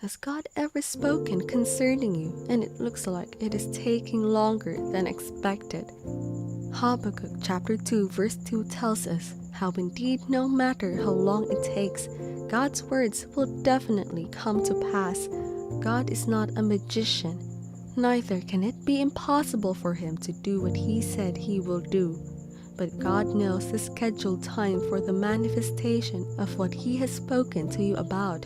Has God ever spoken concerning you and it looks like it is taking longer than expected? Habakkuk chapter 2 verse 2 tells us how indeed no matter how long it takes, God's words will definitely come to pass. God is not a magician, neither can it be impossible for him to do what he said he will do. But God knows the scheduled time for the manifestation of what he has spoken to you about.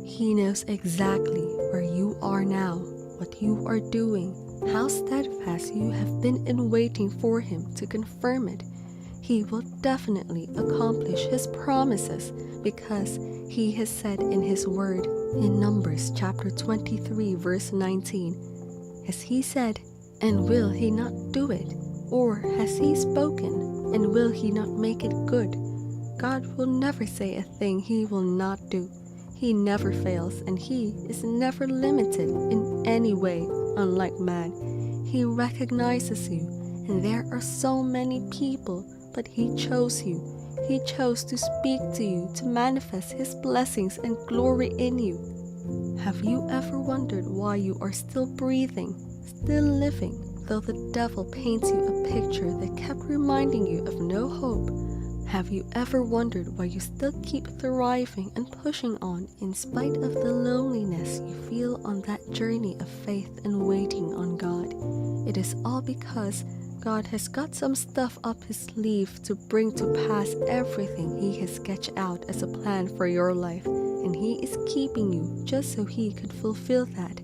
He knows exactly where you are now, what you are doing, how steadfast you have been in waiting for him to confirm it. He will definitely accomplish his promises because he has said in his word in Numbers chapter 23 verse 19, has he said, and will he not do it? Or has he spoken, and will he not make it good? God will never say a thing he will not do. He never fails, and he is never limited in any way, unlike man. He recognizes you, and there are so many people, but he chose you. He chose to speak to you, to manifest his blessings and glory in you. Have you ever wondered why you are still breathing, still living, though the devil paints you a picture that kept reminding you of no hope? Have you ever wondered why you still keep thriving and pushing on in spite of the loneliness you feel on that journey of faith and waiting on God? It is all because God has got some stuff up his sleeve to bring to pass everything he has sketched out as a plan for your life, and he is keeping you just so he could fulfill that.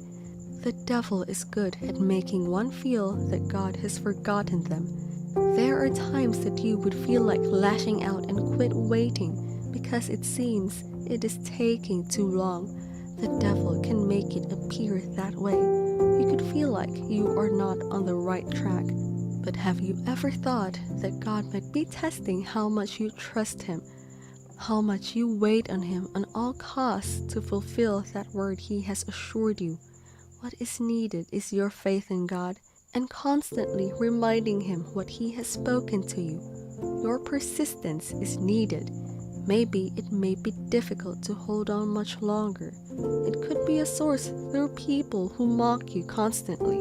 The devil is good at making one feel that God has forgotten them. There are times that you would feel like lashing out and quit waiting because it seems it is taking too long. The devil can make it appear that way. You could feel like you are not on the right track. But have you ever thought that God might be testing how much you trust him, how much you wait on him on all costs to fulfill that word he has assured you? What is needed is your faith in God and constantly reminding him what he has spoken to you. Your persistence is needed. Maybe it may be difficult to hold on much longer. It could be a source through people who mock you constantly,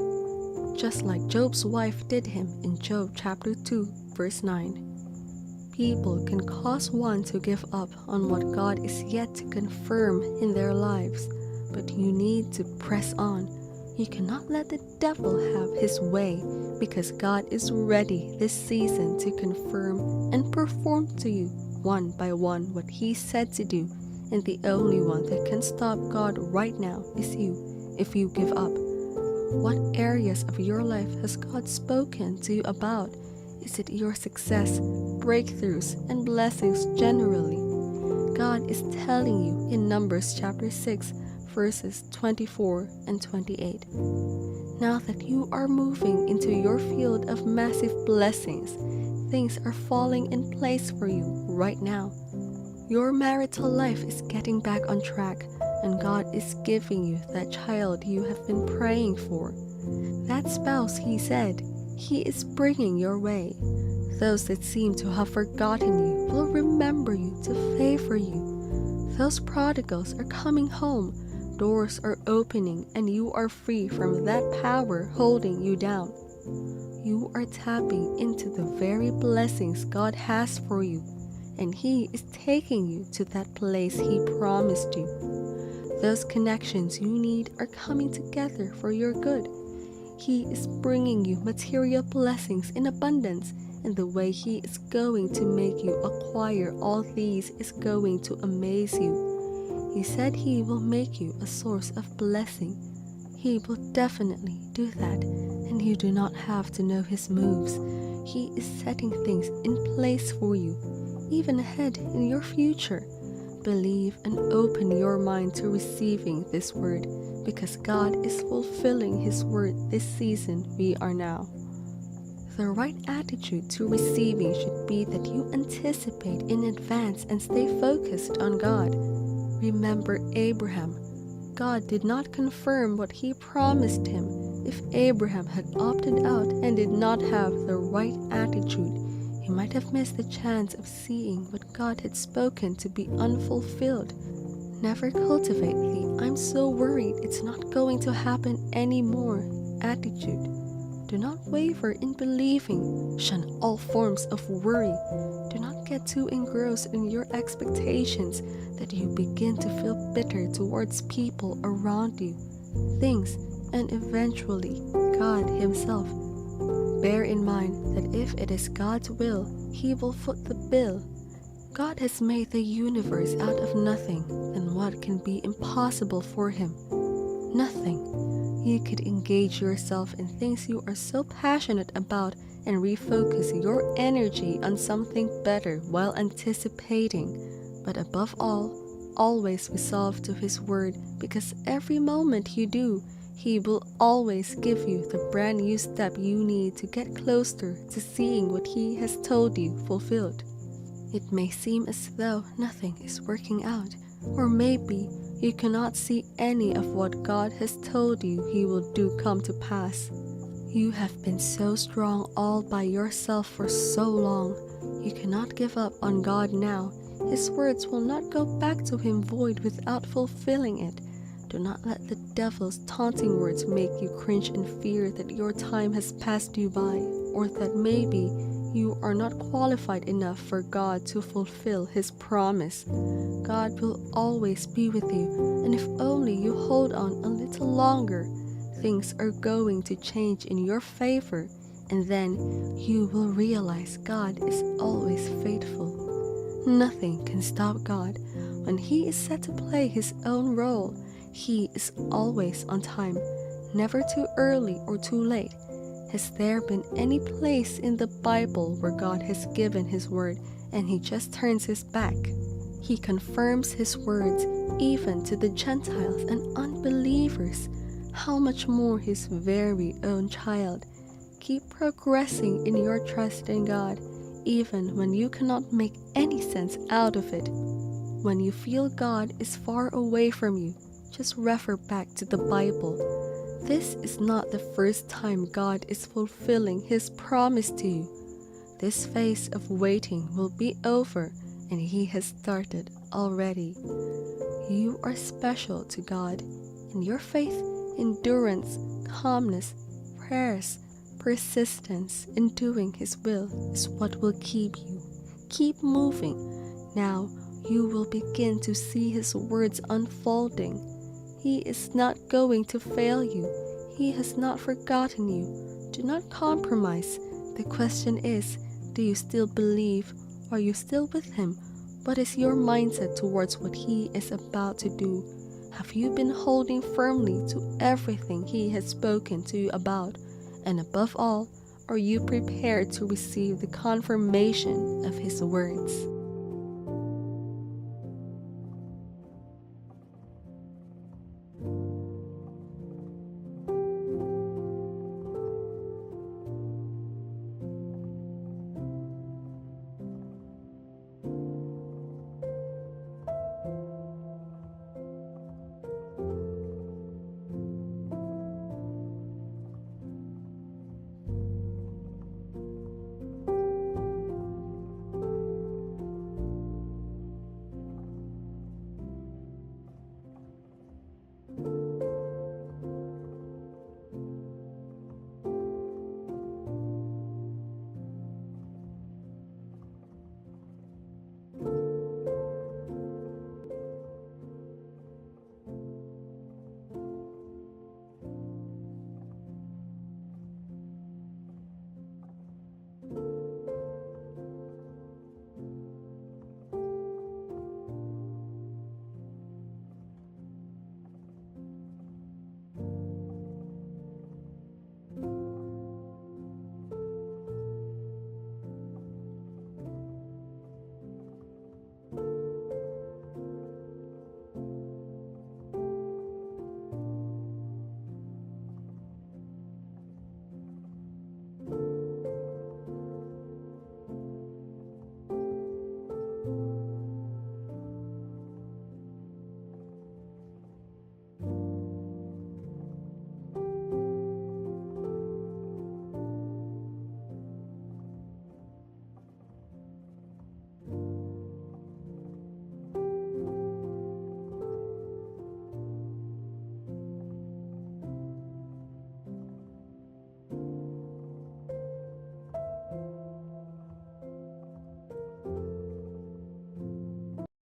just like Job's wife did him in Job chapter 2 verse 9. People can cause one to give up on what God is yet to confirm in their lives, but you need to press on. You cannot let the devil have his way because God is ready this season to confirm and perform to you one by one what he said to do, and the only one that can stop God right now is you if you give up. What areas of your life has God spoken to you about? Is it your success, breakthroughs, and blessings generally? God is telling you in Numbers chapter 6 verses 24 and 28. Now that you are moving into your field of massive blessings, things are falling in place for you right now. Your marital life is getting back on track, and God is giving you that child you have been praying for. That spouse, he said, he is bringing your way. Those that seem to have forgotten you will remember you to favor you. Those prodigals are coming home. Doors are opening, and you are free from that power holding you down. You are tapping into the very blessings God has for you, and he is taking you to that place he promised you. Those connections you need are coming together for your good. He is bringing you material blessings in abundance, and the way he is going to make you acquire all these is going to amaze you. He said he will make you a source of blessing. He will definitely do that, and you do not have to know his moves. He is setting things in place for you, even ahead in your future. Believe and open your mind to receiving this word, because God is fulfilling his word this season we are now. The right attitude to receiving should be that you anticipate in advance and stay focused on God. Remember Abraham. God did not confirm what he promised him. If Abraham had opted out and did not have the right attitude, he might have missed the chance of seeing what God had spoken to be unfulfilled. Never cultivate the "I'm so worried it's not going to happen anymore" attitude. Do not waver in believing. Shun all forms of worry. Do not get too engrossed in your expectations that you begin to feel bitter towards people around you, things, and eventually God Himself. Bear in mind that if it is God's will, He will foot the bill. God has made the universe out of nothing, and what can be impossible for Him? Nothing. You could engage yourself in things you are so passionate about and refocus your energy on something better while anticipating. But above all, always resolve to His word, because every moment you do, He will always give you the brand new step you need to get closer to seeing what He has told you fulfilled. It may seem as though nothing is working out, or maybe you cannot see any of what God has told you He will do come to pass. You have been so strong all by yourself for so long. You cannot give up on God now. His words will not go back to Him void without fulfilling it. Do not let the devil's taunting words make you cringe in fear that your time has passed you by, or that maybe you are not qualified enough for God to fulfill His promise. God will always be with you, and if only you hold on a little longer, things are going to change in your favor, and then you will realize God is always faithful. Nothing can stop God. When He is set to play His own role, He is always on time, never too early or too late. Has there been any place in the Bible where God has given His word and He just turns His back? He confirms His words even to the Gentiles and unbelievers. How much more His very own child? Keep progressing in your trust in God, even when you cannot make any sense out of it. When you feel God is far away from you, just refer back to the Bible. This is not the first time God is fulfilling His promise to you. This phase of waiting will be over, and He has started already. You are special to God, and your faith, endurance, calmness, prayers, persistence in doing His will is what will keep you. Keep moving. Now you will begin to see His words unfolding. He is not going to fail you. He has not forgotten you. Do not compromise. The question is, do you still believe? Are you still with Him? What is your mindset towards what He is about to do? Have you been holding firmly to everything He has spoken to you about? And above all, are you prepared to receive the confirmation of His words?